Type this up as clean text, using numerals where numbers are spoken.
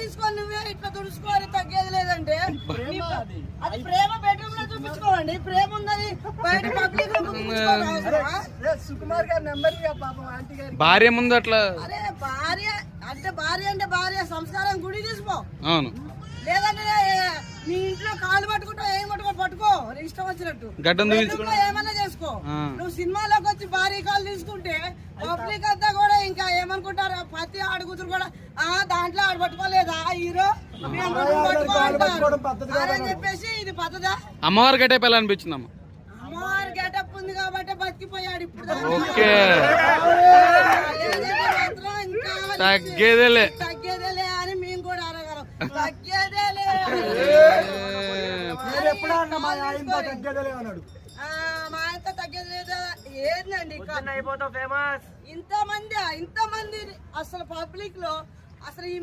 తీసుకొని నువ్వే ఇట్లా తుడుచుకోవాలి, తగ్గేది లేదంటే అది ప్రేమ బెడ్రూమ్ లో చూపించుకోవండి. ప్రేమ ఉన్నది బయట పబ్లిక్ లో సుకుమార్ గారి నెంబర్ పాపం ఆంటీ గారి భార్య ముందు అట్లా. అరే భార్య అంటే భార్య సంస్కారం గుడి తీసుకో. అవును, లేదంటే నీ ఇంట్లో కాలు పట్టుకుంటా ఏం పట్టుకో ఇష్టం వచ్చినట్టు గడ్డం ఏమన్నా చేసుకో. నువ్వు సినిమాలోకి వచ్చి భారీ కాలు తీసుకుంటే పబ్లిక్ అంతా కూడా ఇంకా ఏమనుకుంటారు, ప్రతి ఆడుగుతురు కూడా దాంట్లో ఆడ పట్టుకోలేదా హీరో అని చెప్పేసి ఇది పద్ధతా. అమ్మవారి గెటప్ ఎలా అనిపించింది అమ్మ? అమ్మవారి గెటప్ ఉంది కాబట్టి బతికిపోయాడు ఇప్పుడు. ఓకే, తగ్గేదేలే అని మేము కూడా అడగలం. తగ్గేదేలే మా ఆయనతో తగ్గేది లేదా ఏందండి? ఇంతమంది అసలు పబ్లిక్ లో అసలు ఈ